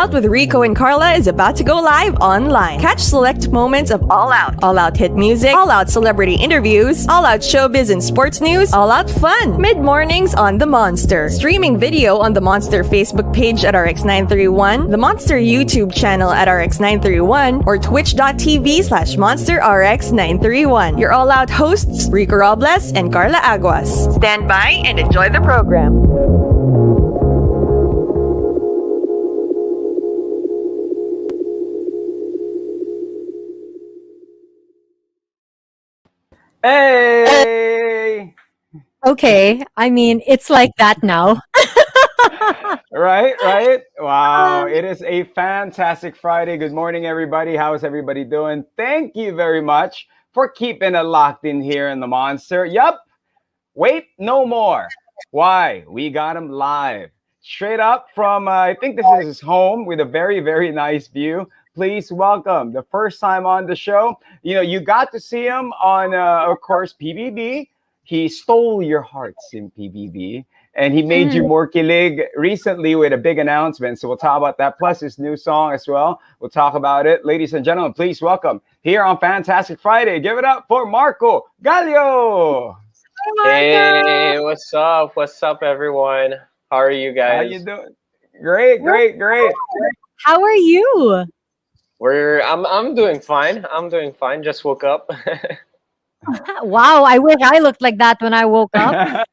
Out with Rico and Karla is about to go live online. Catch select moments of All Out hit music, All Out celebrity interviews, All Out showbiz and sports news, All Out fun. Mid-mornings on The Monster. Streaming video on the Monster Facebook page at RX931, the Monster YouTube channel at RX931, or twitch.tv/Monster RX931. Your All Out hosts, Rico Robles and Karla Aguas. Stand by and enjoy the program. Hey! Okay, I mean, it's like that now. Right? Wow, it is a fantastic Friday. Good morning, everybody. How's everybody doing? Thank you very much for keeping it locked in here in the Monster. Yup, wait, no more. Why? We got him live. Straight up from, I think this is his home with a very, very nice view. Please welcome the first time on the show. You know, you got to see him on, of course, PBB. He stole your hearts in PBB, and he made you more kilig recently with a big announcement. So we'll talk about that, plus his new song as well. We'll talk about it. Ladies and gentlemen, please welcome here on Fantastic Friday. Give it up for Marco Gallo. Hey, what's up? What's up, everyone? How are you guys? How you doing? Great. How are you? I'm doing fine. Just woke up. Wow, I wish I looked like that when I woke up.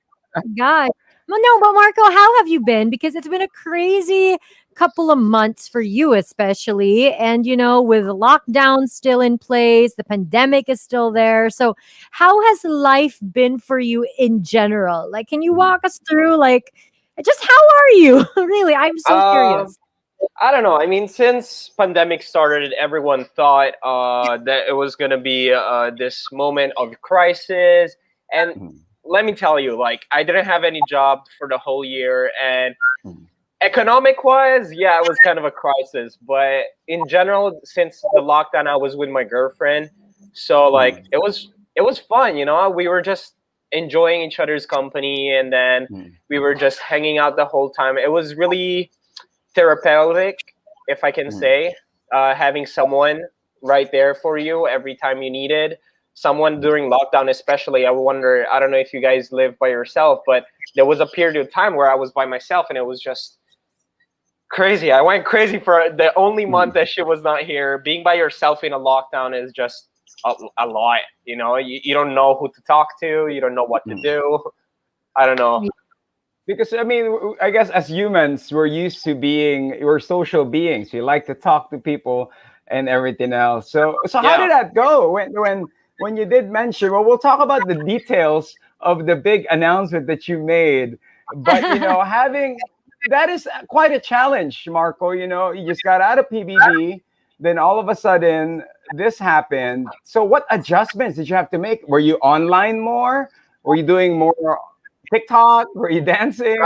God. Well, no, but Marco, how have you been? Because it's been a crazy couple of months for you, especially. And, you know, with lockdown still in place, the pandemic is still there. So how has life been for you in general? Like, can you walk us through, like, just how are you? Really, I'm so curious. I don't know. I mean, since pandemic started, everyone thought that it was going to be this moment of crisis. And let me tell you, like, I didn't have any job for the whole year. And economic-wise, yeah, it was kind of a crisis. But in general, since the lockdown, I was with my girlfriend. So, like, it was fun, you know? We were just enjoying each other's company. And then we were just hanging out the whole time. It was really therapeutic, if I can say, having someone right there for you every time you needed. Someone during lockdown, especially. I don't know if you guys live by yourself, but there was a period of time where I was by myself, and it was just crazy. I went crazy for the only month that she was not here. Being by yourself in a lockdown is just a lot. You know, you don't know who to talk to. You don't know what to do. I don't know. Because, I mean, I guess as humans, we're social beings. We like to talk to people and everything else. So how did that go when you did mention, well, we'll talk about the details of the big announcement that you made. But, you know, that is quite a challenge, Marco. You know, you just got out of PBB. Then all of a sudden, this happened. So what adjustments did you have to make? Were you online more? Were you doing more TikTok? Were you dancing?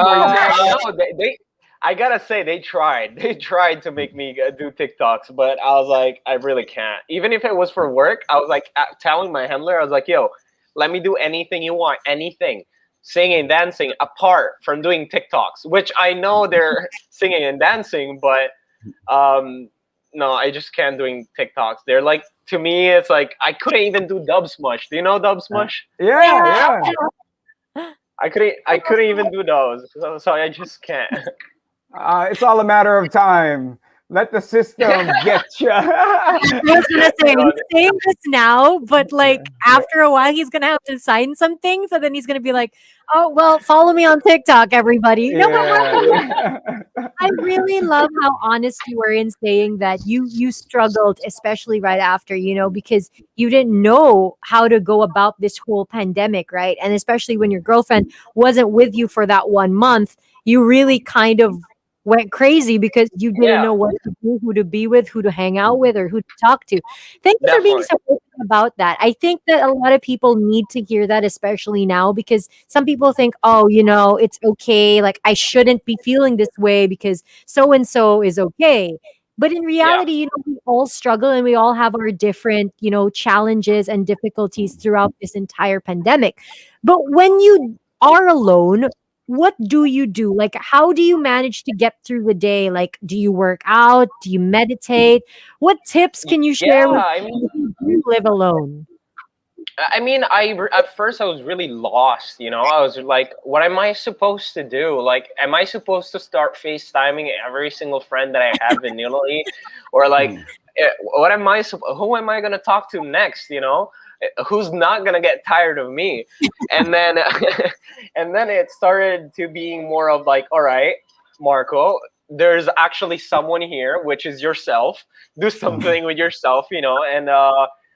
I gotta say, they tried. They tried to make me do TikToks, but I was like, I really can't. Even if it was for work, I was like telling my handler, I was like, yo, let me do anything you want, anything. Singing, dancing, apart from doing TikToks, which I know they're singing and dancing, but no, I just can't doing TikToks. They're like, to me, it's like, I couldn't even do Dub Smush. Do you know Dub Smush? Yeah. I couldn't even do those, so I just can't. It's all a matter of time. Let the system get you. I was gonna say he's saying this now, but like after a while, he's gonna have to sign something. So then he's gonna be like, "Oh well, follow me on TikTok, everybody." No, but I really love how honest you were in saying that you struggled, especially right after, you know, because you didn't know how to go about this whole pandemic, right? And especially when your girlfriend wasn't with you for that 1 month, you really kind of went crazy because you didn't know what to do, who to be with, who to hang out with, or who to talk to. Thank you for being so open about that. I think that a lot of people need to hear that, especially now, because some people think, oh, you know, it's okay. Like, I shouldn't be feeling this way because so-and-so is okay. But in reality, you know, we all struggle and we all have our different, you know, challenges and difficulties throughout this entire pandemic. But when you are alone, what do you do? Like, how do you manage to get through the day? Like, do you work out? Do you meditate? What tips can you share Yeah, with I people mean, who do live alone? at first I was really lost. I was like, what am I supposed to do? Like, am I supposed to start FaceTiming every single friend that I have in Italy, or like, Mhm. what am I? Who am I gonna talk to next? Who's not gonna get tired of me? And then, and then it started to being more of like, all right, Marco, there's actually someone here, which is yourself. Do Mhm. something with yourself, and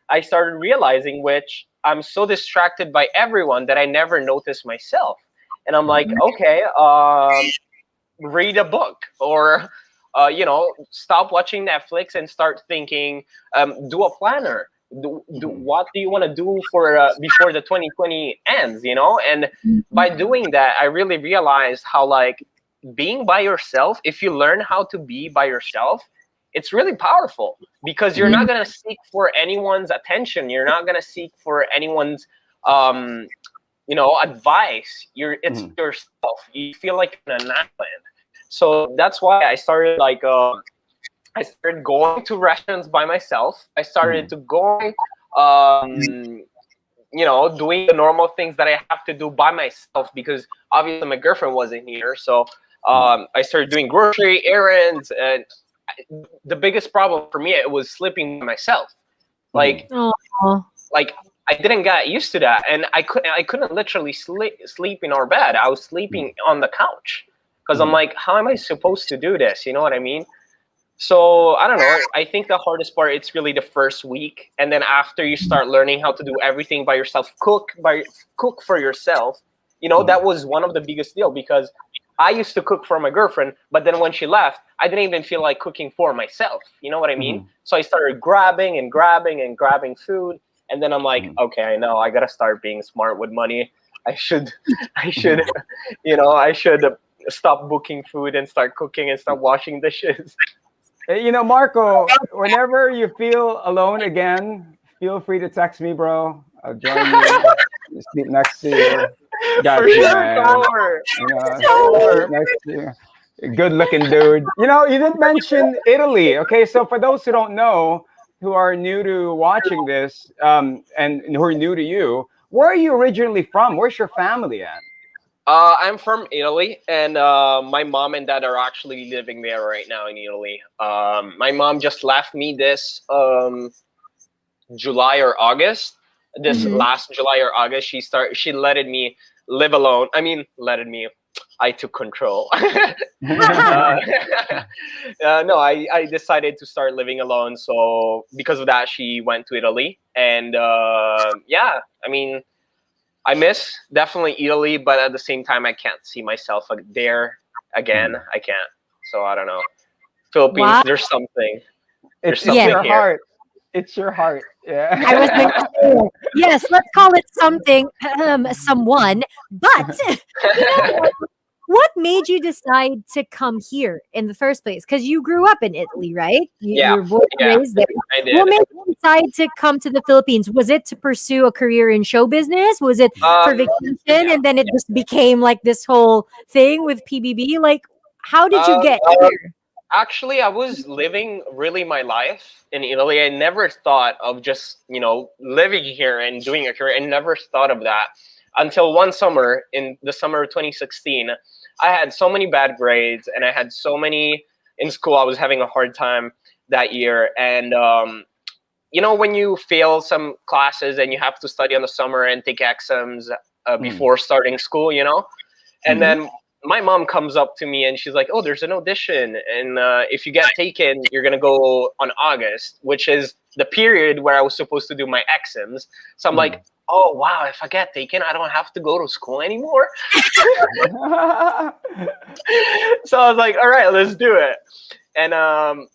I started realizing which I'm so distracted by everyone that I never notice myself. And I'm like, okay, read a book, or stop watching Netflix and start thinking, do a planner. Mhm. What do you want to do for before the 2020 ends, and by doing that I really realized how, like, being by yourself, if you learn how to be by yourself, it's really powerful, because you're Yeah. not going to seek for anyone's attention, you're not going to seek for anyone's um advice. It's Mhm. yourself. You feel like in an island. So that's why I started, like, I started going to restaurants by myself. I started Mhm. to going, um doing the normal things that I have to do by myself, because obviously my girlfriend wasn't here. So Mhm. I started doing grocery errands, and the biggest problem for me, it was sleeping by myself. Mhm. Like, Oh. like I didn't get used to that, and I couldn't literally sleep in our bed. I was sleeping on the couch, because I'm Mhm. like, how am I supposed to do this? You know what I mean? So I don't know. I think the hardest part, it's really the first week, and then after you start learning how to do everything by yourself, cook for yourself. That Mhm. was one of the biggest deal, because I used to cook for my girlfriend, but then when she left, I didn't even feel like cooking for myself. You know what I mean? Mhm. So I started grabbing and grabbing and grabbing food, and then I'm like, Mhm. okay, I know I gotta start being smart with money. I should, I should, Mhm. I should stop booking food and start cooking and start washing dishes. Marco, whenever you feel alone again, feel free to text me, bro. I'll join you. Sleep next to you. For Got you, sure, man. Tomer. Sleep Tomer. next to you. Good looking dude. You didn't mention Italy. Okay, so for those who don't know, who are new to watching this, and who are new to you, where are you originally from? Where's your family at? I'm from Italy, and my mom and dad are actually living there right now in Italy. My mom just left me this July or August. This Mhm. last July or August, she letted me live alone. I mean, letted me. I took control. uh, no, I decided to start living alone. So because of that, she went to Italy, and yeah, I mean, I miss definitely Italy, but at the same time, I can't see myself there again. I can't. So I don't know. Philippines, Wow. there's something. There's It's Yes. something your here. heart. It's your heart. I was going Yeah. to say, yes, let's call it something, someone. But you know what made you decide to come here in the first place? Because you grew up in Italy, right? You Yeah, were born and yeah, raised there. I What did. made you decide to come to the Philippines? Was it to pursue a career in show business? Was it for Um, vacation? And then it just became like this whole thing with PBB? Like, how did you um, get here? Actually, I was living really my life in Italy. I never thought of just, living here and doing a career. I never thought of that until one summer, in the summer of 2016. I had so many bad grades, and I had so many in school. I was having a hard time that year. And, when you fail some classes and you have to study on the summer and take exams Mm, before starting school, and mm, Mhm. then my mom comes up to me and she's like, "Oh, there's an audition, and if you get taken, you're gonna go on August, which is the period where I was supposed to do my exams." So I'm mm. like, "Oh wow, if I get taken, I don't have to go to school anymore." So I was like, "All right, let's do it." And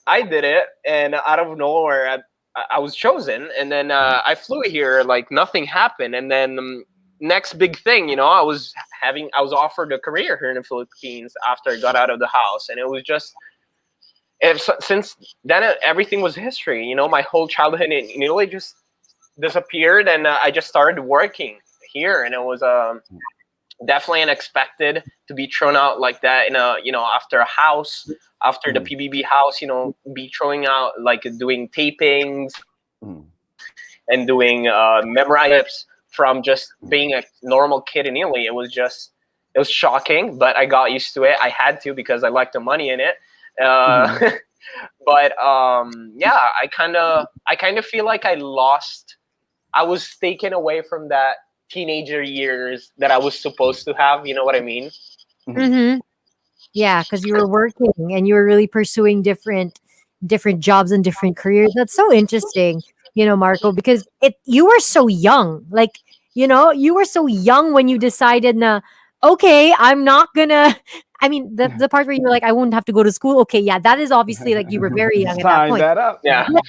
I did it, and out of nowhere, I was chosen, and then I flew here like nothing happened, and then next big thing, I was offered a career here in the Philippines after I got out of the house, and it was just since then everything was history. My whole childhood in Italy just disappeared, and I just started working here, and it was definitely unexpected to be thrown out like that in a, after a house, after the Mm, PBB house, be throwing out, like doing tapings mm, and doing memorize from just being a normal kid in Italy. It was shocking, but I got used to it. I had to because I liked the money in it. Uh, mm. but yeah, I kind of feel like I was taken away from that teenager years that I was supposed to have. You know what I mean? Mhm. Mm-hmm. Yeah, because you were working and you were really pursuing different jobs and different careers. That's so interesting, Marco, because you were so young. Like, you were so young when you decided na, okay, I'm not gonna I mean, the part where you were like, I won't have to go to school. Okay, yeah, that is obviously like you were very young at that Sign point. that up. Yeah. But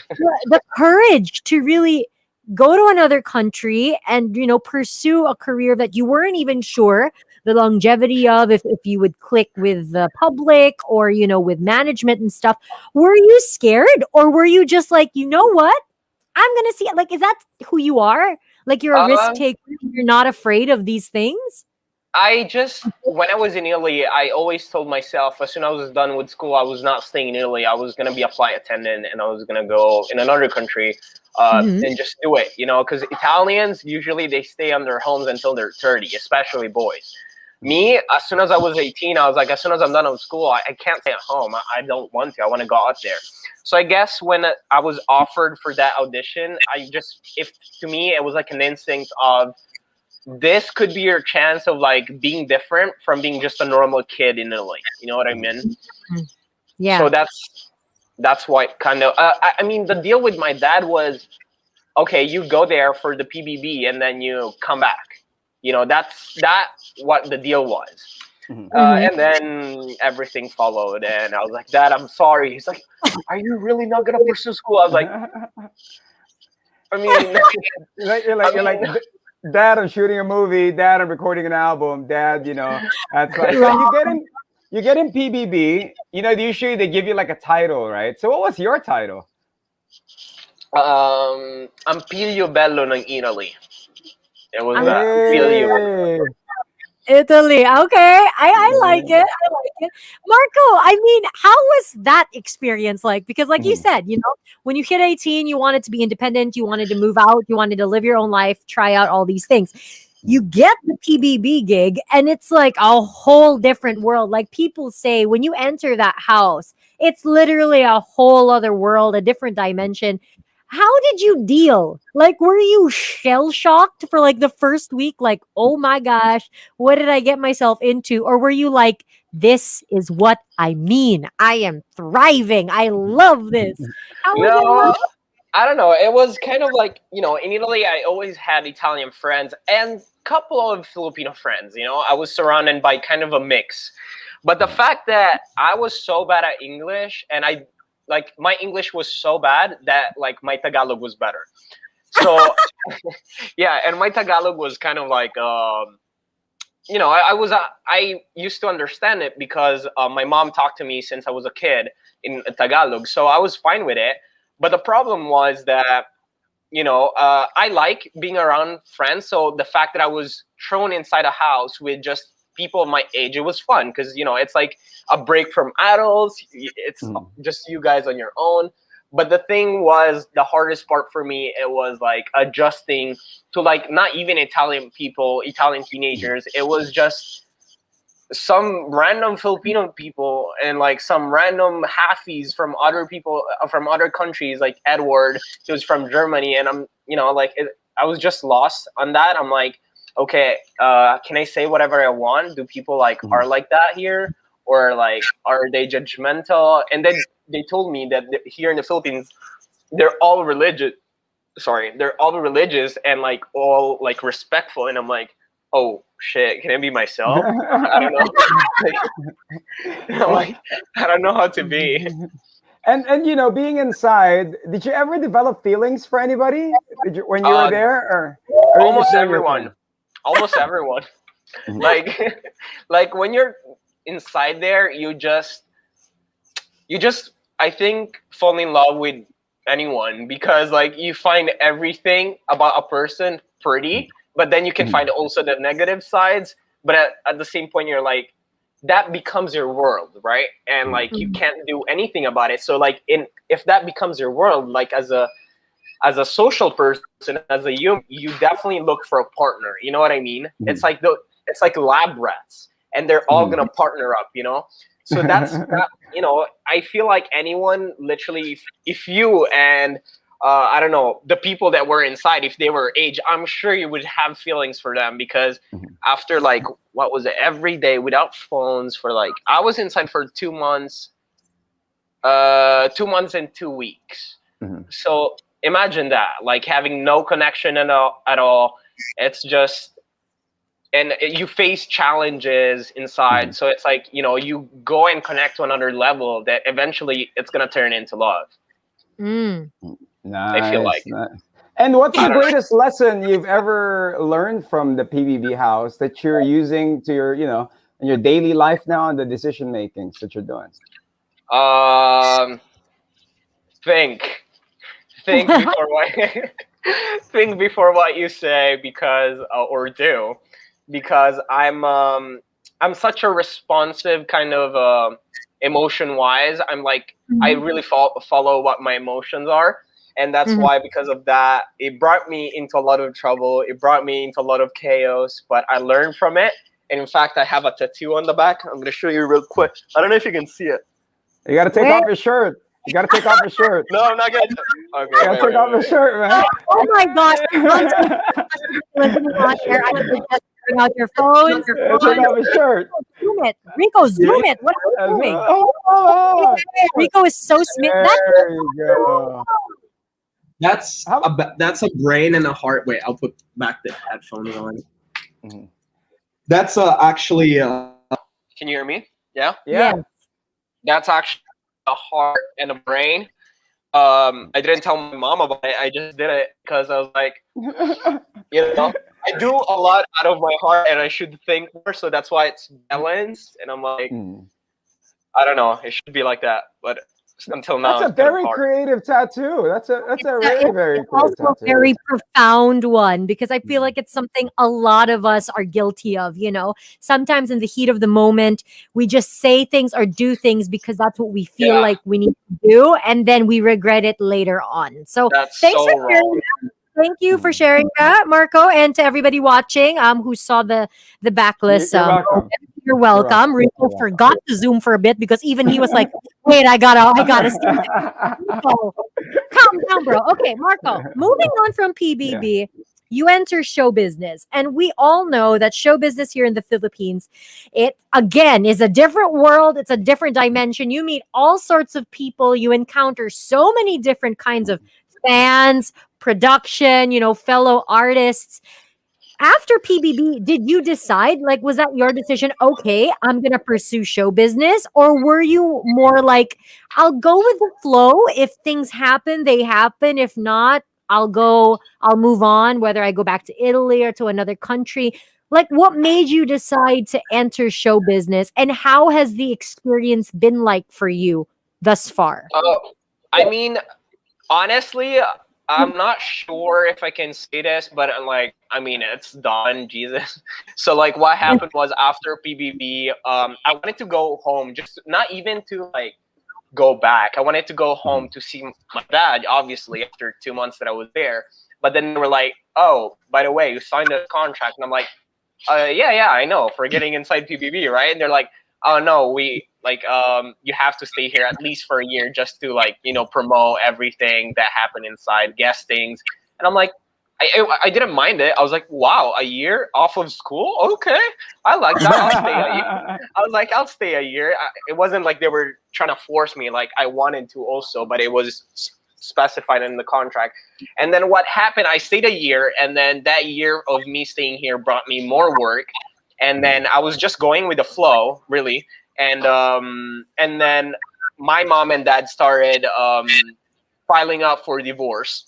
the courage to really go to another country and pursue a career that you weren't even sure the longevity of, if you would click with the public or with management and stuff. Were you scared, or were you just like, what, I'm gonna see it? Like, is that who you are? Like, you're a risk Uh, taker, you're not afraid of these things? when I was in Italy, I always told myself as soon as I was done with school, I was not staying in Italy. I was gonna be a flight attendant, and I was gonna go in another country, Hmm. and just do it. Because Italians usually they stay on their homes until they're 30, especially boys. Me, as soon as I was 18, I was like, as soon as I'm done with school, I can't stay at home. I don't want to. I want to go out there. So I guess when I was offered for that audition, if to me, it was like an instinct of this could be your chance of like being different from being just a normal kid in Italy. You know what I mean? Yeah. So that's what kind of. I mean, the deal with my dad was okay. You go there for the PBB and then you come back. That what the deal was. Mhm. Hmm. And then everything followed, and I was like, Dad, I'm sorry. He's like, Are you really not gonna pursue school? I was like, I mean, I You're like, mean, Dad, I'm shooting a movie. Dad, I'm recording an album. Dad, that's why. So you get in PBB. Usually they give you like a title, right? So what was your title? I'm Piglio Bello ng Italy. It was I'm that. Piglio. Hey. Italy. Okay. I like it. I like it. Marco, I mean, how was that experience like? Because like you Mhm. said, when you hit 18, you wanted to be independent, you wanted to move out, you wanted to live your own life, try out all these things. You get the PBB gig and it's like a whole different world. Like people say, when you enter that house, it's literally a whole other world, a different dimension. How did you deal? Like, were you shell shocked for like the first week? Like, oh my gosh, what did I get myself into? Or were you like, this is what I mean? I am thriving. I love this. How was it, No, Mark? I don't know. It was kind of like, in Italy, I always had Italian friends and couple of Filipino friends. I was surrounded by kind of a mix. But the fact that I was so bad at English and my English was so bad that like my Tagalog was better. So yeah, and my Tagalog was kind of like I used to understand it because my mom talked to me since I was a kid in Tagalog, so I was fine with it. But the problem was that I like being around friends. So the fact that I was thrown inside a house with just people my age, it was fun because it's like a break from adults. It's Mhm. just you guys on your own. But the thing was, the hardest part for me, it was like adjusting to like not even Italian people, Italian teenagers. It was just some random Filipino people and like some random halfies from other people from other countries, like Edward, he was from Germany, and I was just lost on that. I'm like, okay, can I say whatever I want? Do people like Mhm. are like that here, or like are they judgmental? And then they told me that here in the Philippines, they're all religious. Sorry, they're all religious and like all like respectful, and I'm like, oh shit, can I be myself? I don't know. I'm like, I don't know how to be. And being inside, did you ever develop feelings for anybody? Did you when you were Uh, there, or you just almost doing your everyone, thing? almost everyone. Mhm. Like, like when you're inside there, you just I think fall in love with anyone because like you find everything about a person pretty, but then you can Mhm. find also the negative sides. but at the same point, you're like, that becomes your world, right? And like you can't do anything about it. So like if that becomes your world, like as a social person, as a human, you definitely look for a partner. You know what I mean? It's like lab rats, and they're all gonna partner up. So that's that. I feel like anyone, literally, if you and I don't know, the people that were inside, if they were age, I'm sure you would have feelings for them, because after like, what was it, every day without phones for like, I was inside for 2 months, 2 months and 2 weeks. So imagine that, like having no connection at all. It's just, and you face challenges inside. So it's like, you go and connect to another level that eventually it's going to turn into love. Nice. I feel like. Nice. And what's the greatest lesson you've ever learned from the PBB house that you're using to your, in your daily life now, and the decision makings that you're doing? Think before what think before what you say, because or do, because I'm such a responsive kind of emotion wise. I'm like, I really follow what my emotions are. And that's why, because of that, it brought me into a lot of trouble. It brought me into a lot of chaos, but I learned from it. And in fact, I have a tattoo on the back. I'm going to show you real quick. I don't know if you can see it. You got to take off your shirt. You got to take off your shirt. No, I'm not going to. Okay, You got to take off your shirt, man. Oh my gosh. Listening on here, I can just bring out your phone. Take off your shirt. Zoom it. Rico, zoom it. What are you doing? Oh, Rico is so smitten. there you go. That's a brain and a heart. Wait, I'll put back the headphones on. That's actually. Can you hear me? Yeah? Yeah. That's actually a heart and a brain. I didn't tell my mom about it. I just did it because I was like, I do a lot out of my heart, and I should think more. So that's why it's balanced. And I'm like, I don't know. It should be like that, but until now, That's a very creative tattoo. That's a really very it's cool also tattoo. a very profound one, because I feel like it's something a lot of us are guilty of. Sometimes in the heat of the moment, we just say things or do things because that's what we feel like we need to do, and then we regret it later on. So that's thanks so for sharing that. Thank you for sharing that, Marco, and to everybody watching who saw the backlist. You're welcome. You're welcome. Rico forgot to zoom for a bit, because even he was like, wait, I gotta see. Rico, calm down, bro. Okay, Marco, moving on from PBB, you enter show business. And we all know that show business here in the Philippines, it again is a different world. It's a different dimension. You meet all sorts of people. You encounter so many different kinds of fans, production, fellow artists. After PBB, did you decide, like, was that your decision? Okay, I'm going to pursue show business. Or were you more like, I'll go with the flow. If things happen, they happen. If not, I'll move on, whether I go back to Italy or to another country. Like, what made you decide to enter show business, and how has the experience been like for you thus far? I mean, honestly, I'm not sure if I can say this, but it's done, Jesus. So like what happened was, after PBB, I wanted to go home, just not even to like go back. I wanted to go home to see my dad, obviously, after 2 months that I was there. But then they were like, oh, by the way, you signed a contract. And I'm like, yeah, I know, for getting inside PBB, right? And they're like, oh no, you have to stay here at least for a year, just to promote everything that happened inside, guestings. And I'm like, I didn't mind it. I was like, wow, a year off of school? Okay, I like that. I'll stay a year. I was like, I'll stay a year. It wasn't like they were trying to force me. Like, I wanted to also, but it was specified in the contract. And then what happened, I stayed a year, and then that year of me staying here brought me more work. And then I was just going with the flow, really. And then my mom and dad started filing up for divorce.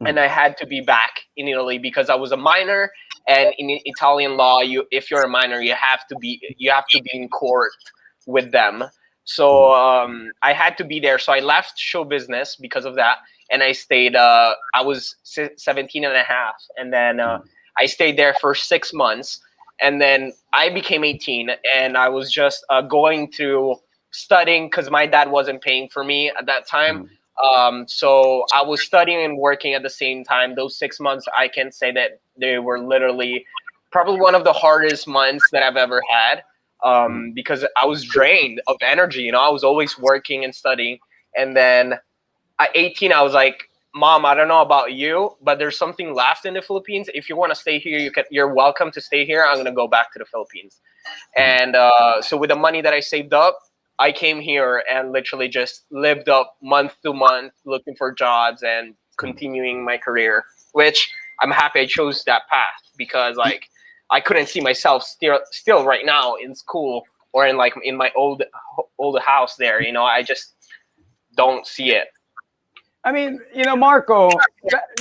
And I had to be back in Italy because I was a minor, and in Italian law, if you're a minor, you have to be in court with them. So I had to be there. So I left show business because of that, and I stayed. I was 17 and a half, and then I stayed there for 6 months. and then I became 18, and I was just going to studying because my dad wasn't paying for me at that time. So I was studying and working at the same time. Those 6 months, I can say that they were literally probably one of the hardest months that I've ever had, because I was drained of energy. You know, I was always working and studying. And then at 18, I was like, Mom, I don't know about you, but there's something left in the Philippines. If you want to stay here, you're welcome to stay here. I'm going to go back to the Philippines. And so with the money that I saved up, I came here and literally just lived up month to month, looking for jobs and continuing my career, which I'm happy I chose that path, because like I couldn't see myself still right now in school or in my old house there. You know, I just don't see it. I mean, Marco,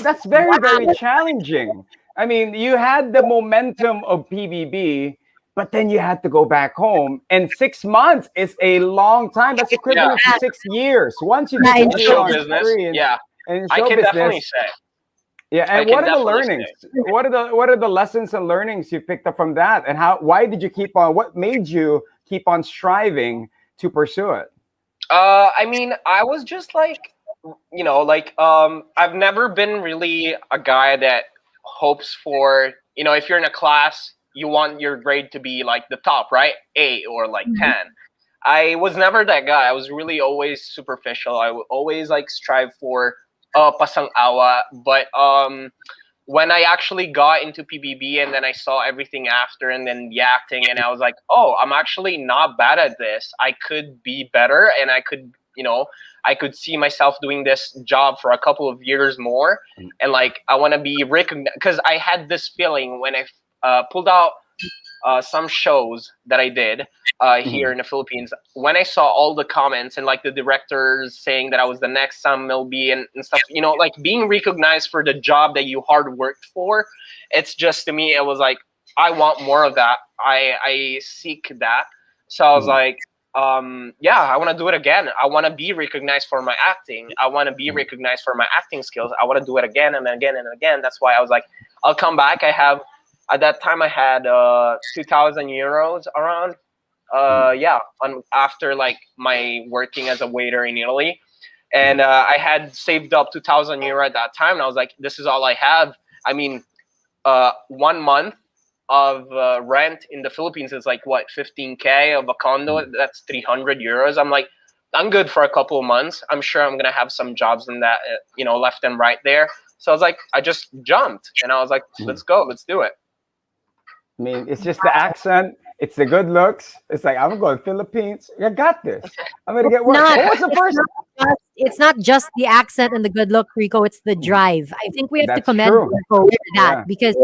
that's very, very challenging. I mean, you had the momentum of PBB, but then you had to go back home. And 6 months is a long time. That's equivalent to 6 years. Once you disappear show on business, screen, and I show can business, definitely say. Yeah, and what are the learnings? What are the lessons and learnings you picked up from that? And why did you keep on? What made you keep on striving to pursue it? I mean, I was just like, I've never been really a guy that hopes for, if you're in a class, you want your grade to be like the top, right? A or like 10. I was never that guy. I was really always superficial. I would always like strive for pasang awa. But when I actually got into PBB and then I saw everything after and then the acting, and I was like, oh, I'm actually not bad at this. I could be better, and I could, I could see myself doing this job for a couple of years more. And like, I want to be recognized, because I had this feeling when I pulled out some shows that I did here in the Philippines. When I saw all the comments and like the directors saying that I was the next Sam Milby and stuff, like being recognized for the job that you hard worked for, it's just, to me, it was like, I want more of that. I seek that. So I was like, I want to do it again. I want to be recognized for my acting. I want to be recognized for my acting skills. I want to do it again and again and again. That's why I was like, I'll come back. At that time I had 2,000 euros around. After like my working as a waiter in Italy. And I had saved up 2,000 euro at that time. And I was like, this is all I have. I mean, 1 month of rent in the Philippines is like, what, 15K of a condo? That's 300 euros. I'm like, I'm good for a couple of months. I'm sure I'm going to have some jobs in that, left and right there. So I was like, I just jumped. And I was like, let's go. Let's do it. I mean, it's just the accent. It's the good looks. It's like, I'm going Philippines. I got this. I'm going to get work. What was the first? It's not just the accent and the good look, Rico. It's the drive. I think we have to commend Rico for that because,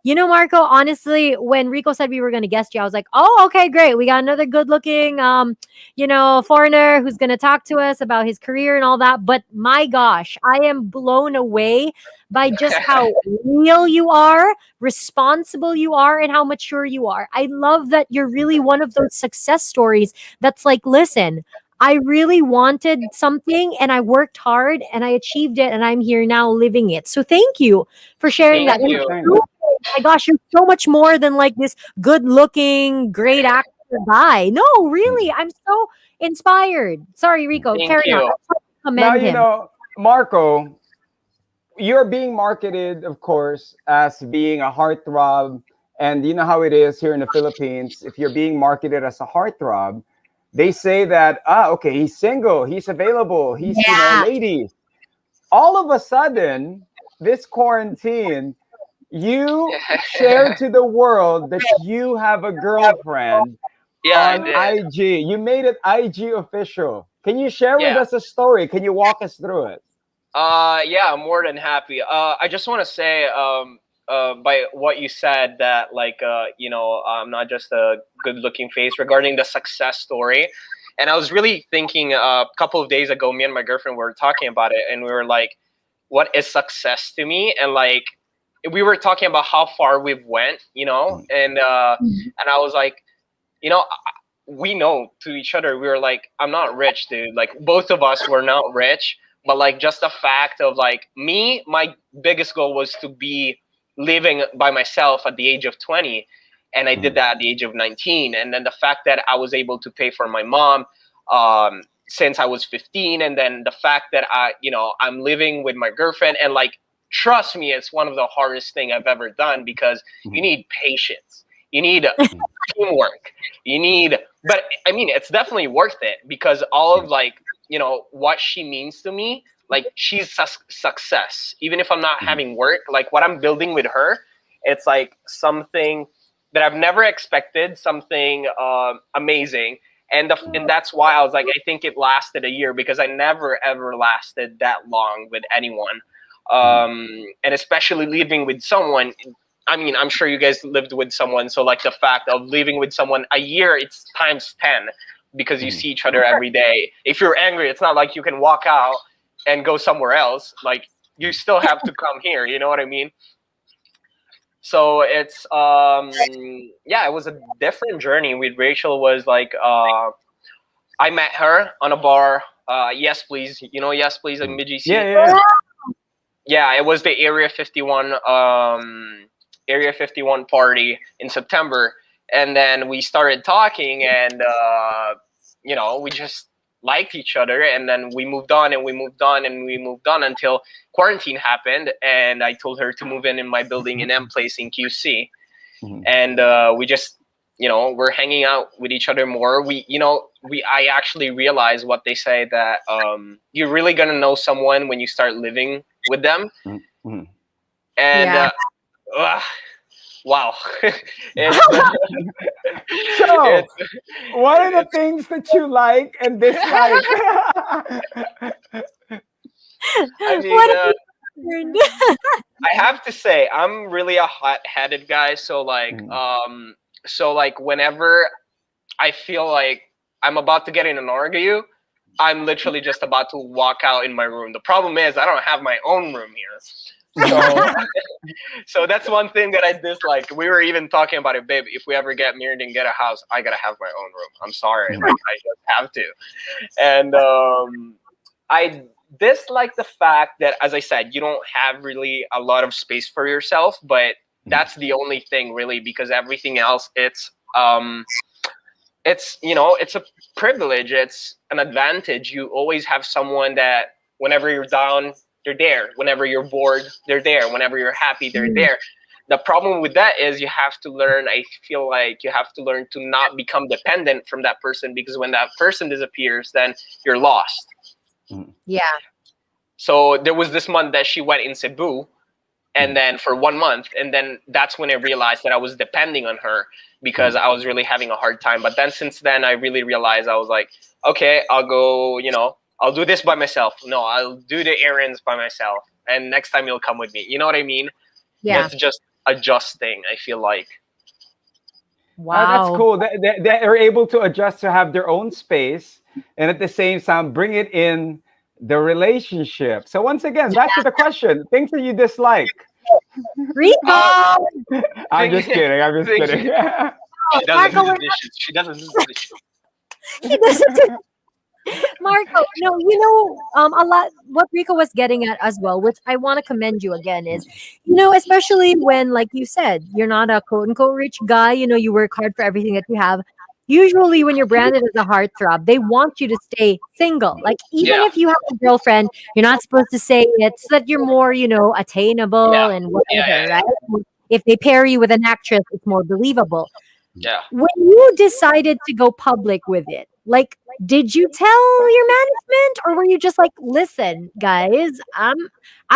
Marco, honestly, when Rico said we were going to guest you, I was like, oh, okay, great. We got another good looking, foreigner who's going to talk to us about his career and all that. But my gosh, I am blown away by just how real you are, responsible you are, and how mature you are. I love that you're really one of those success stories that's like, listen, I really wanted something and I worked hard and I achieved it and I'm here now living it. So thank you for sharing that. Oh my gosh, you're so much more than like this good looking, great actor guy. No, really, I'm so inspired. Sorry, Rico, carry on. Now, Marco, you're being marketed, of course, as being a heartthrob. And you know how it is here in the Philippines. If you're being marketed as a heartthrob, they say that, okay, he's single, he's available, he's, ladies. All of a sudden, this quarantine, you share to the world that you have a girlfriend on IG. You made it IG official. Can you share with us a story? Can you walk us through it? I'm more than happy. I just want to say, by what you said, that like I'm not just a good-looking face regarding the success story. And I was really thinking a couple of days ago, me and my girlfriend were talking about it, and we were like, what is success to me? And like we were talking about how far we've went, and I was like, we know to each other, we were like, I'm not rich, dude. Like both of us were not rich, but like just the fact of like my biggest goal was to be living by myself at the age of 20. and I did that at the age of 19. And then the fact that I was able to pay for my mom since I was 15, and then the fact that I'm living with my girlfriend, and like, trust me, it's one of the hardest thing I've ever done, because you need patience, you need teamwork, but I mean, it's definitely worth it, because all of like, what she means to me, like, she's success. Even if I'm not having work, like what I'm building with her, it's like something that I've never expected, something amazing. And that's why I was like, I think it lasted a year, because I never ever lasted that long with anyone. And especially living with someone. I mean, I'm sure you guys lived with someone, so like the fact of living with someone a year, it's times 10, because you see each other every day. If you're angry, it's not like you can walk out and go somewhere else. Like, you still have to come here, you know what I mean? So it's it was a different journey. With Rachel was like, I met her on a bar. Yes Please, Yes Please in BGC. Yeah, it was the Area 51 party in September, and then we started talking, and we just liked each other, and then we moved on, and we moved on, and we moved on until quarantine happened, and I told her to move in my building in M Place in QC, and we just we're hanging out with each other more. I actually realized what they say, that you're really gonna know someone when you start living with them. And wow. So, what are the things that you like and dislike? I mean, I have to say, I'm really a hot-headed guy. So like, whenever I feel like I'm about to get in an argument, I'm literally just about to walk out in my room. The problem is I don't have my own room here. So that's one thing that I dislike. We were even talking about it, babe. If we ever get married and get a house, I gotta have my own room. I'm sorry, like, I just have to. And I dislike the fact that, as I said, you don't have really a lot of space for yourself. But that's the only thing, really, because everything else, it's a privilege. It's an advantage. You always have someone that, whenever you're down, they're there. Whenever you're bored, they're there. Whenever you're happy, they're there. The problem with that is you have to learn, I feel like you have to learn to not become dependent from that person, because when that person disappears, then you're lost. Yeah. So there was this month that she went in Cebu, and then for 1 month, and then that's when I realized that I was depending on her, because I was really having a hard time. But then since then, I really realized, I was like, okay, I'll go, I'll do this by myself. No, I'll do the errands by myself. And next time you'll come with me. You know what I mean? Yeah. It's just adjusting, I feel like. Wow. That's cool. They're able to adjust to have their own space, and at the same time bring it in the relationship. So once again, back to the question: things that you dislike. Rico! I'm just kidding. I'm just kidding. She doesn't do the dishes. She doesn't do the dishes. He doesn't do Marco, no, a lot what Rico was getting at as well, which I want to commend you again, is, especially when, like you said, you're not a quote unquote rich guy, you work hard for everything that you have. Usually when you're branded as a heartthrob, they want you to stay single. Like, even if you have a girlfriend, you're not supposed to say it, so that you're more, attainable and whatever, right? If they pair you with an actress, it's more believable. Yeah. When you decided to go public with it, like, did you tell your management, or were you just like, listen, guys, I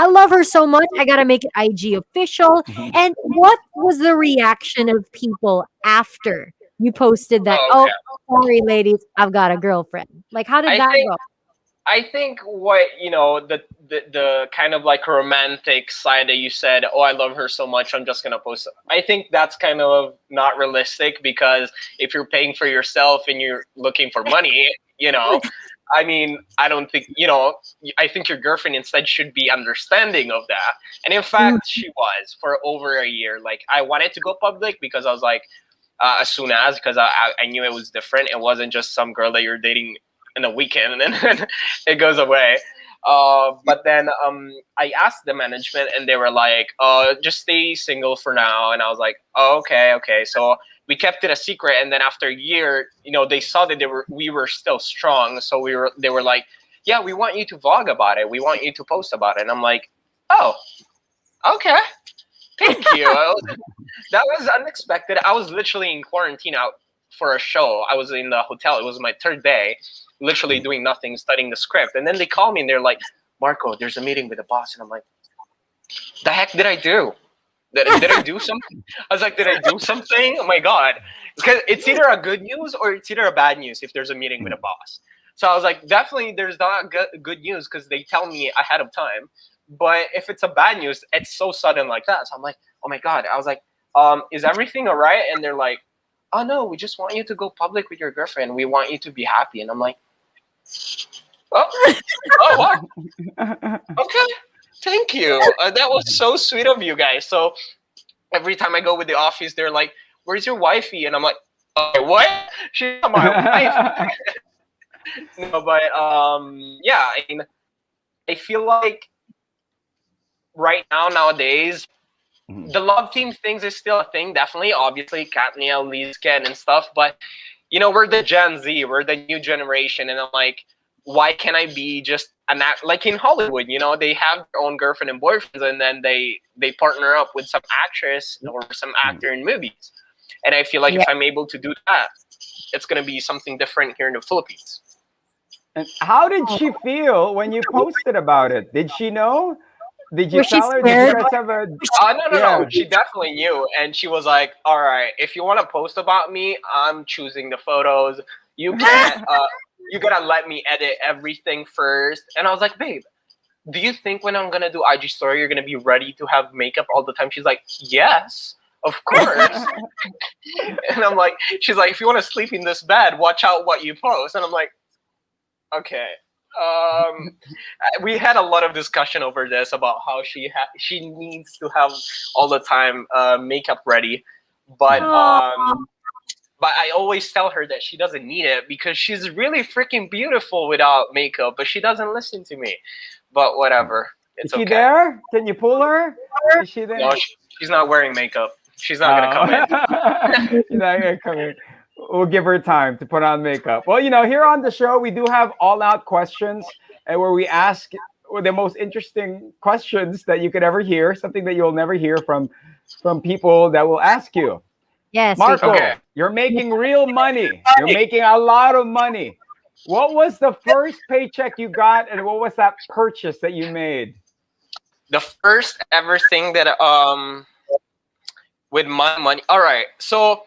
love her so much, I gotta make it IG official? And what was the reaction of people after you posted that? Oh, sorry, ladies, I've got a girlfriend. Like, how did that go? I think what, the kind of like romantic side that you said, oh, I love her so much, I'm just going to post it. I think that's kind of not realistic, because if you're paying for yourself and you're looking for money, I mean, I don't think, I think your girlfriend instead should be understanding of that. And in fact, she was for over a year. Like, I wanted to go public because I was like, as soon as, because I knew it was different. It wasn't just some girl that you're dating in a weekend and then it goes away. But then I asked the management, and they were like, just stay single for now. And I was like, oh, okay. So we kept it a secret, and then after a year, they saw that we were still strong. So they were like, yeah, we want you to vlog about it. We want you to post about it. And I'm like, oh, okay. Thank you. That was unexpected. I was literally in quarantine out for a show. I was in the hotel. It was my third day, literally doing nothing, studying the script. And then they call me and they're like, Marco, there's a meeting with the boss. And I'm like, the heck did I do? Did I do something? I was like, did I do something? Oh my God. Because it's either a good news or it's either a bad news if there's a meeting with a boss. So I was like, definitely there's not good news because they tell me ahead of time. But if it's a bad news, it's so sudden like that. So I'm like, oh my God. I was like, is everything all right? And they're like, oh no, we just want you to go public with your girlfriend. We want you to be happy. And I'm like, oh wow. Okay, thank you. That was so sweet of you guys. So every time I go with the office, they're like, where's your wifey? And I'm like, okay, what? She's not my wife. No, but yeah, I mean, I feel like right nowadays, the love team things is still a thing, definitely. Obviously, Katniel, Lisken, and stuff. But we're the Gen Z, we're the new generation, and I'm like, why can't I be just an act like in Hollywood? They have their own girlfriend and boyfriends, and then they partner up with some actress or some actor in movies. And I feel like if I'm able to do that, it's gonna be something different here in the Philippines. And how did she feel when you posted about it? Did she know? Did you tell her? Did you guys have a? No. She definitely knew, and she was like, "All right, if you want to post about me, I'm choosing the photos. You can't. You gotta let me edit everything first." And I was like, "Babe, do you think when I'm gonna do IG story, you're gonna be ready to have makeup all the time?" She's like, "Yes, of course." And I'm like, she's like, "If you want to sleep in this bed, watch out what you post." And I'm like, okay. We had a lot of discussion over this about how she needs to have all the time makeup ready, but I always tell her that she doesn't need it because she's really freaking beautiful without makeup, but she doesn't listen to me. But whatever, Is she there? Can you pull her? Is she there? No, she's not wearing makeup. She's not gonna come in. She's not gonna come in. We'll give her time to put on makeup. Well, here on the show, we do have all-out questions, and where we ask the most interesting questions that you could ever hear, something that you'll never hear from people that will ask you. Yes, Marco, you're making real money. You're making a lot of money. What was the first paycheck you got, and what was that purchase that you made? The first ever thing that with my money. All right, so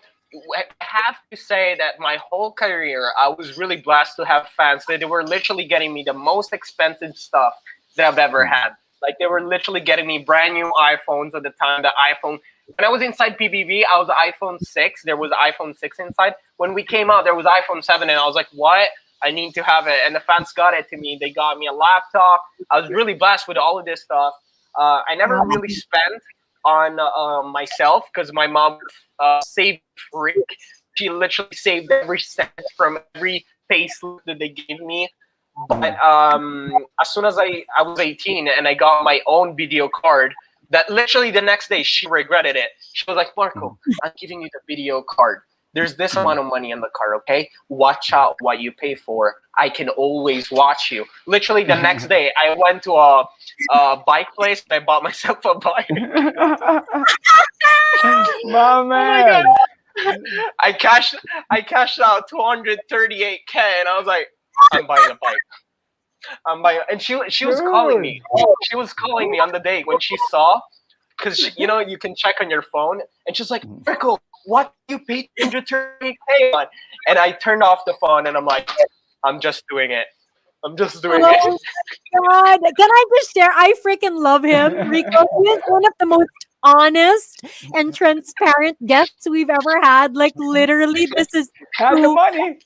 I have to say that my whole career, I was really blessed to have fans that they were literally getting me the most expensive stuff that I've ever had. Like they were literally getting me brand new iPhones at the time. The iPhone, when I was inside PBB, I was iPhone 6. There was iPhone 6 inside. When we came out, there was iPhone 7, and I was like, what? I need to have it. And the fans got it to me. They got me a laptop. I was really blessed with all of this stuff. I never really spent on myself because my mom saved freak. She literally saved every cent from every payslip that they gave me. But as soon as I was 18 and I got my own video card, that literally the next day she regretted it. She was like, Marco, I'm giving you the video card. There's this amount of money in the card, okay? Watch out what you pay for. I can always watch you. Literally the next day, I went to a bike place and I bought myself a bike. My man. I cashed out 238K and I was like, I'm buying a bike. And she was calling me. She was calling me on the day when she saw, because you can check on your phone, and she's like, Rico, what you paid 238K on? And I turned off the phone and I'm like, I'm just doing it. I'm just doing it. God, can I just share? I freaking love him. Rico, he is one of the most honest and transparent guests we've ever had. Like literally, this is have the money.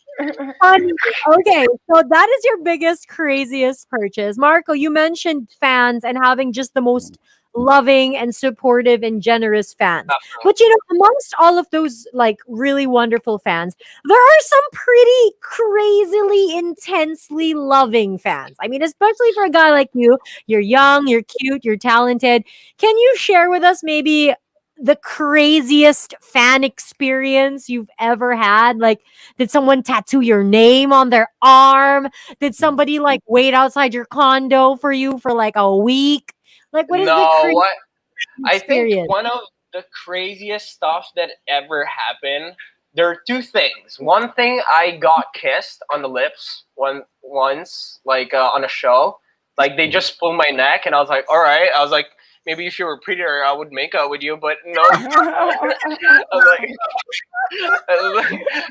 Funny. Okay, so that is your biggest, craziest purchase. Marco, you mentioned fans and having just the most loving and supportive and generous fans. But you know, amongst all of those like really wonderful fans, there are some pretty crazily intensely loving fans. I mean, especially for a guy like you, you're young, you're cute, you're talented. Can you share with us maybe the craziest fan experience you've ever had? Like, did someone tattoo your name on their arm? Did somebody like wait outside your condo for you for like a week? Like, what is the No, craziest what I think experience? one of the craziest stuff that ever happened. There are two things. One thing, I got kissed on the lips once, like on a show. Like they just pulled my neck, and I was like, "All right." I was like, "Maybe if you were prettier, I would make out with you." But no, I was like, I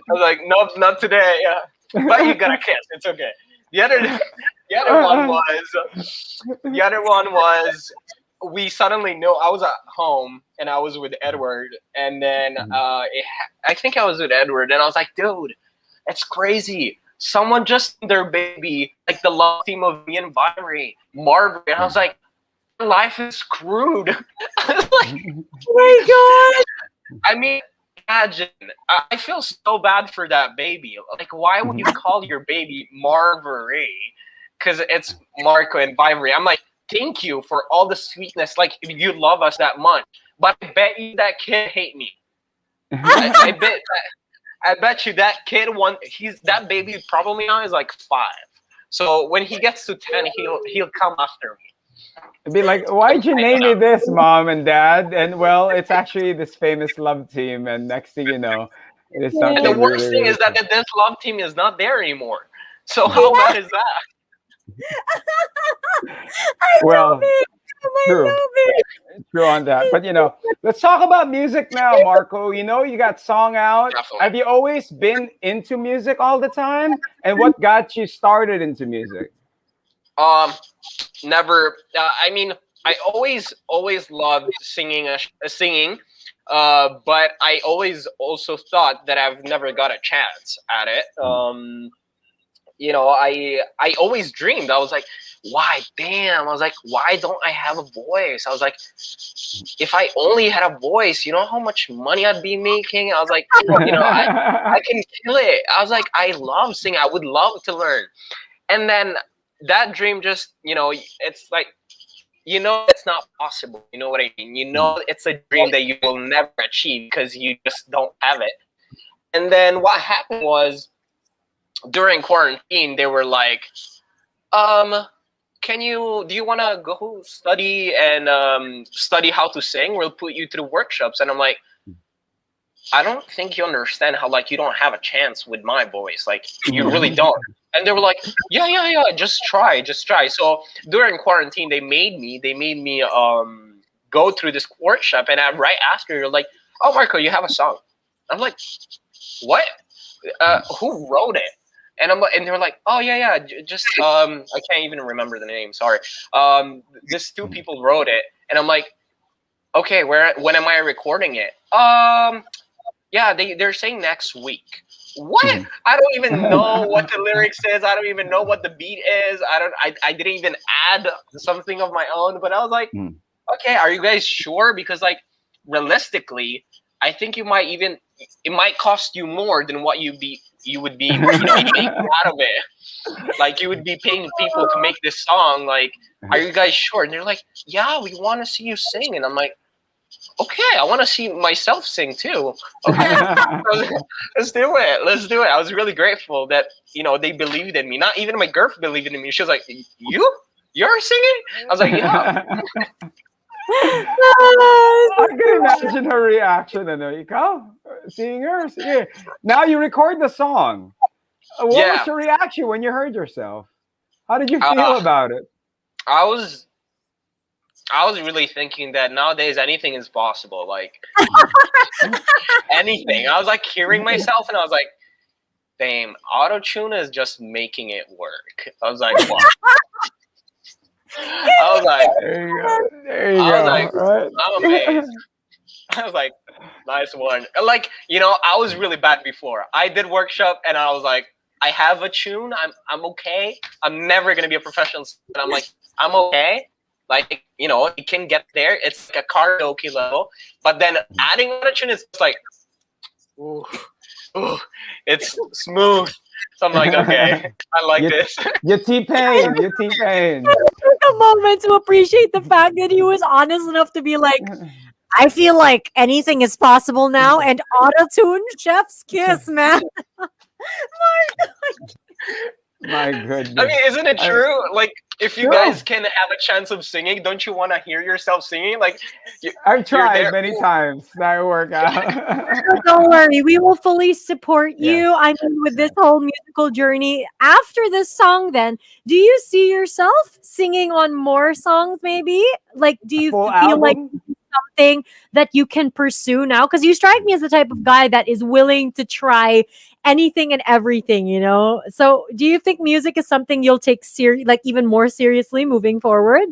was like, "Nope, not today." Yeah, but you got a kiss. It's okay. The other, the other one was, the other one was we suddenly knew I was at home and I was with Edward, and then I think I was with Edward, and I was like, dude, it's crazy. Someone just named their baby like the love team of me and Valerie, Marvin. And I was like, life is screwed. I was like, Oh my god! I mean, imagine. I feel so bad for that baby. Like, why would you call your baby Marvery? Because it's Marco and Valerie. I'm like, thank you for all the sweetness. Like, if you love us that much, but I bet you that kid hate me. I bet you that kid that baby probably now is like 5. So when he gets to 10, he'll come after me. It'd be like, why'd you name me this, mom and dad? And well, it's actually this famous love team. And next thing you know, it is something. And the worst really, thing really is that this love team is not there anymore. So how bad is that? well, I true. love it. True on that. But let's talk about music now, Marco. You got song out. Definitely. Have you always been into music all the time? And what got you started into music? Never. I mean, I always loved singing, but I always also thought that I've never got a chance at it. I always dreamed. I was like, why? Damn. I was like, why don't I have a voice? I was like, if I only had a voice, you know how much money I'd be making? I was like, I can kill it. I was like, I love singing. I would love to learn. And then that dream just, it's like, it's not possible. You know what I mean? It's a dream that you will never achieve because you just don't have it. And then what happened was, during quarantine, they were like, do you want to go study and study how to sing? We'll put you through workshops. And I'm like, I don't think you understand how, like, you don't have a chance with my voice. Like, you really don't. And they were like, yeah, just try. So during quarantine, they made me go through this workshop. And right after, you're like, oh, Marco, you have a song. I'm like, what? Who wrote it? And they were like, oh yeah, just I can't even remember the name. Sorry. Just 2 people wrote it, and I'm like, okay, when am I recording it? Yeah, they're saying next week. What? I don't even know what the lyrics is. I don't even know what the beat is. I didn't even add something of my own. But I was like, okay, are you guys sure? Because like realistically, I think it might cost you more than what you would be making out of it. Like, you would be paying people to make this song. Like, are you guys sure? And they're like, yeah, we want to see you sing. And I'm like, okay, I want to see myself sing too. Okay, let's do it. I was really grateful that they believed in me. Not even my girlfriend believed in me. She was like, you're singing? I was like, yeah. I can imagine her reaction. And seeing her. Now you record the song. What was your reaction when you heard yourself? How did you feel about it? I was really thinking that nowadays anything is possible. Like anything. I was like hearing myself, and I was like, damn, auto-tune is just making it work. I was like, wow. I was like, there you go. Right? I'm amazed. I was like, nice one. Like, I was really bad before. I did workshop, and I was like, I have a tune. I'm okay. I'm never gonna be a professional. And I'm like, I'm okay. Like, it can get there. It's like a karaoke level. But then adding auto-tune is just like, ooh, ooh, it's smooth. So I'm like, okay, I like You, this. you T-Pain. You T-Pain. Took a moment to appreciate the fact that he was honest enough to be like, I feel like anything is possible now, and auto tune, chef's kiss, man. My I goodness. mean, isn't it I- true? Like, if you True. guys can have a chance of singing, don't you want to hear yourself singing? Like, I've you're tried there. many times. That work out. Don't worry, we will fully support Yeah. you. I mean, with this whole musical journey. After this song, then, do you see yourself singing on more songs, maybe? Like, do you Full feel like album. something that you can pursue now? Because you strike me as the type of guy that is willing to try anything and everything, you know? So, do you think music is something you'll take like even more seriously moving forward?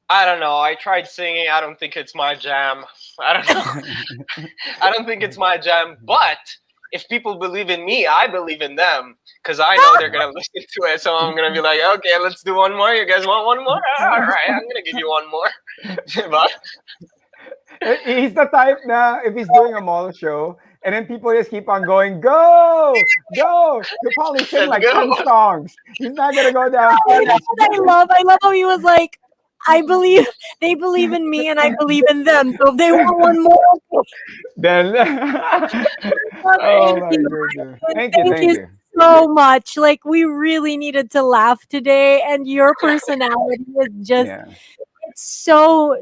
I don't know. I tried singing. I don't think it's my jam. I don't know. I don't think it's my jam. But if people believe in me, I believe in them because I know they're gonna listen to it. So I'm gonna be like, okay, let's do one more. You guys want one more? All right, I'm gonna give you one more. But He's the type now, if he's doing a mall show, and then people just keep on going, go, go. He'll probably sing let's like go. 10 songs. He's not going to go down. Oh, that's what I love how he was like, I believe they believe in me and I believe in them. So if they want one more, Then, oh thank my you. goodness. Thank you, Thank thank you you. so much. Like we really needed to laugh today, and your personality is just Yeah. it's so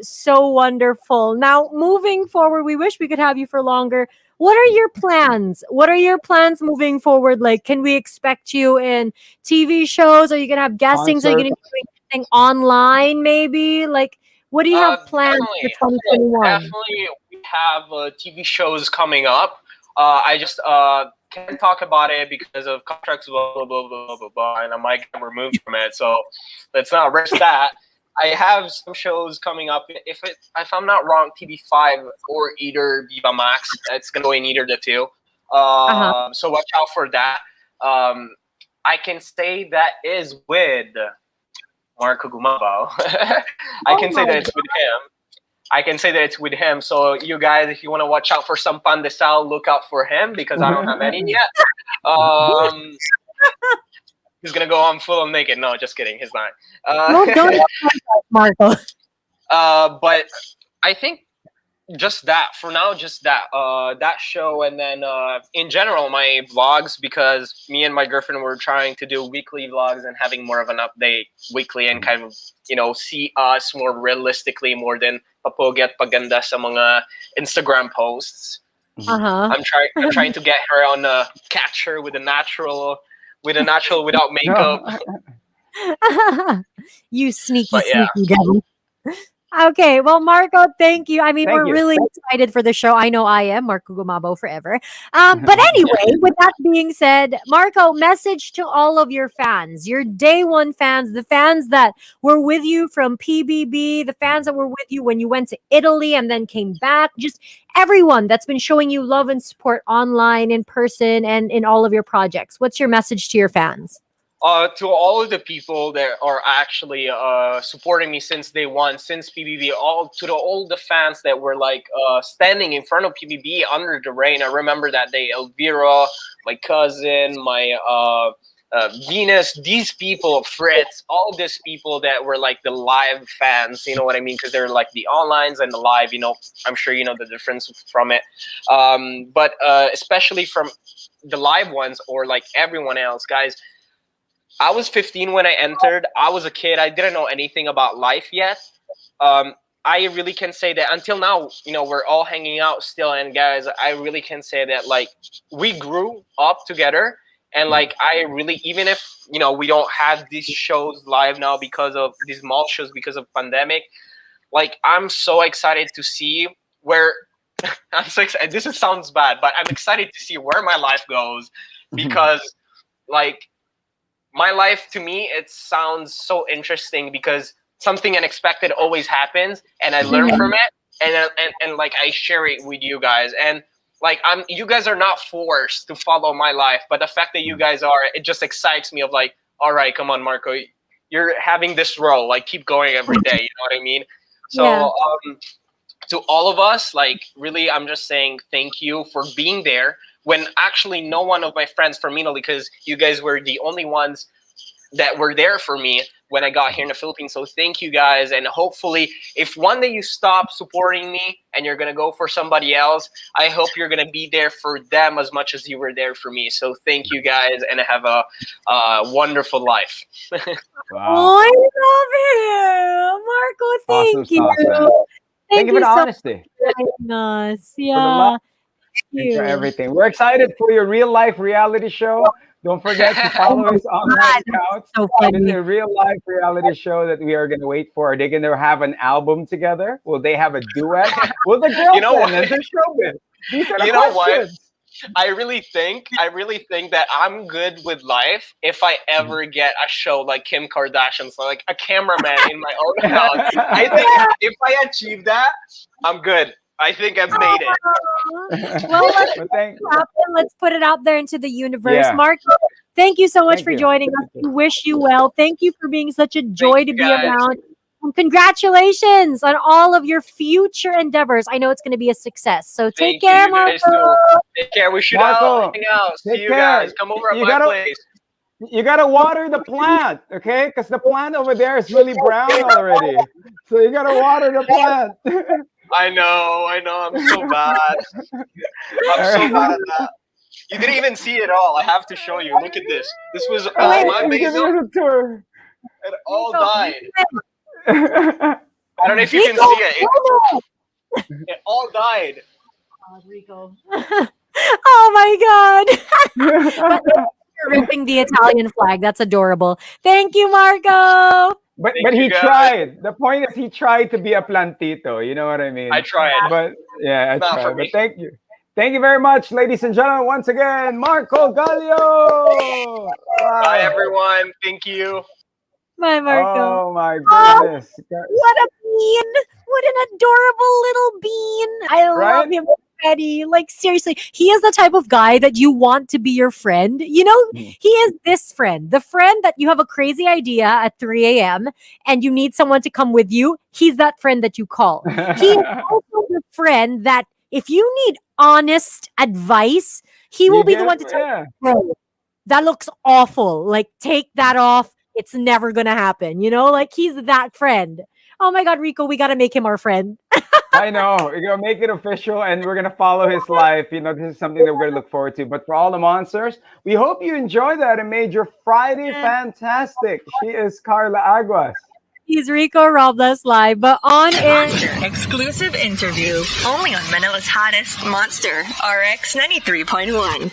wonderful. Now, moving forward, we wish we could have you for longer. What are your plans? What are your plans moving forward? Like, can we expect you in TV shows? Are you gonna have guestings? Are you Concert. gonna be doing anything online? Maybe like, what do you have planned for Definitely, 2021? definitely, we have TV shows coming up. I just can't talk about it because of contracts, blah blah blah blah blah blah, and I might get removed from it. So let's not risk that. I have some shows coming up. If I'm not wrong, TV5 or either Viva Max. It's gonna go in either the two. Uh-huh. So watch out for that. Um, I can say that is with Marco Gumabao. I Oh can say my that it's with him. I can say that it's with him. So you guys, if you want to watch out for some pandesal, look out for him because I don't have any yet. Um, he's gonna go on full naked. No, just kidding. He's not. Don't Marco. But I think just that for now, just that show, and then in general my vlogs, because me and my girlfriend were trying to do weekly vlogs and having more of an update weekly and kind of see us more realistically more than papogi at paganda sa mga Instagram posts. Uh-huh. I'm trying to get her on a catch her with a natural without makeup. You sneaky, But yeah. sneaky devil. Okay, well, Marco, thank you. I mean, Thank we're you. really excited for the show. I know I am, Marco Gumabo forever. But anyway, with that being said, Marco, message to all of your fans, your day one fans, the fans that were with you from PBB, the fans that were with you when you went to Italy and then came back, just everyone that's been showing you love and support online, in person, and in all of your projects. What's your message to your fans? To all of the people that are actually supporting me since day one, since PBB, all the fans that were like standing in front of PBB under the rain. I remember that day, Elvira, my cousin, my Venus, these people, Fritz, all these people that were like the live fans. You know what I mean? Because they're like the onlines and the live. I'm sure you know the difference from it. But especially from the live ones or like everyone else, guys. I was 15 when I entered. I was a kid. I didn't know anything about life yet. I really can say that until now, we're all hanging out still. And guys, I really can say that like we grew up together. And like I really, even if we don't have these shows live now because of these mall shows because of pandemic, like I'm so excited to see where I'm so excited. This sounds bad, but I'm excited to see where my life goes because like. My life, to me, it sounds so interesting because something unexpected always happens, and I learn from it, and like I share it with you guys, and like you guys are not forced to follow my life, but the fact that you guys are, it just excites me. Of like, all right, come on, Marco, you're having this role. Like, keep going every day. You know what I mean? So, Yeah. to all of us, like, really, I'm just saying thank you for being there when actually no one of my friends from Italy, because you guys were the only ones that were there for me when I got here in the Philippines. So thank you guys. And hopefully, if one day you stop supporting me and you're going to go for somebody else, I hope you're going to be there for them as much as you were there for me. So thank you guys, and have a wonderful life. Wow. Oh, I love him, Marco. Awesome Thank you. sauce, man. Thank you for the so much honesty, for joining us. for the love, Yeah, thank and for you. everything. We're excited for your real life reality show. Don't forget to follow his online accounts. So This is funny. a real life reality show that we are going to wait for. Are they going to have an album together? Will they have a duet? Will the girlfriend You know what? and the showbiz? These are the You know what? questions. I really think that I'm good with life if I ever get a show like Kim Kardashian, so like a cameraman in my own house. I think if I achieve that, I'm good. I think I've made it. Well, let's But thank happen. Let's put it out there into the universe. Yeah. Marco, thank you so much Thank for you. joining us. We wish you well. Thank you for being such a joy you, to be guys. around. And congratulations on all of your future endeavors. I know it's going to be a success. So take Thank care, you guys Marco. too. Take care. We should Marco, hang out. See take you care. guys. Come over at You my gotta- place. You gotta water the plant, okay? Because the plant over there is really brown already. So you gotta water the plant. I know. I'm so bad. I'm so bad at that. You didn't even see it all. I have to show you. Look at this. This was all my He's basil. giving us a tour. It all died. Yeah, I don't know if you can see it. It all died. Oh, Rico. Oh my God. You're ripping the Italian flag. That's adorable. Thank you, Marco. but Thank he you, guys. tried. The point is he tried to be a plantito. You know what I mean? I tried. But yeah, I Not for tried. me. But thank you. Thank you very much, ladies and gentlemen. Once again, Marco Gallo. Wow. Bye, everyone. Thank you. Bye, Marco. Oh my goodness. What a bean. What an adorable little bean. I love Right? him already. Like, seriously, he is the type of guy that you want to be your friend. You know, he is this friend, the friend that you have a crazy idea at 3 a.m. and you need someone to come with you. He's that friend that you call. He is also the friend that if you need honest advice, he will be the one to tell you, "Bro, that looks awful. Like, take that off. It's never going to happen." You know, like he's that friend. Oh my God, Rico, we got to make him our friend. I know. We're going to make it official and we're going to follow his life. You know, this is something that we're going to look forward to. But for all the monsters, we hope you enjoyed that and made your Friday fantastic. She is Karla Aguas. He's Rico Robles live, but on air. Monster exclusive interview only on Manila's hottest Monster RX 93.1.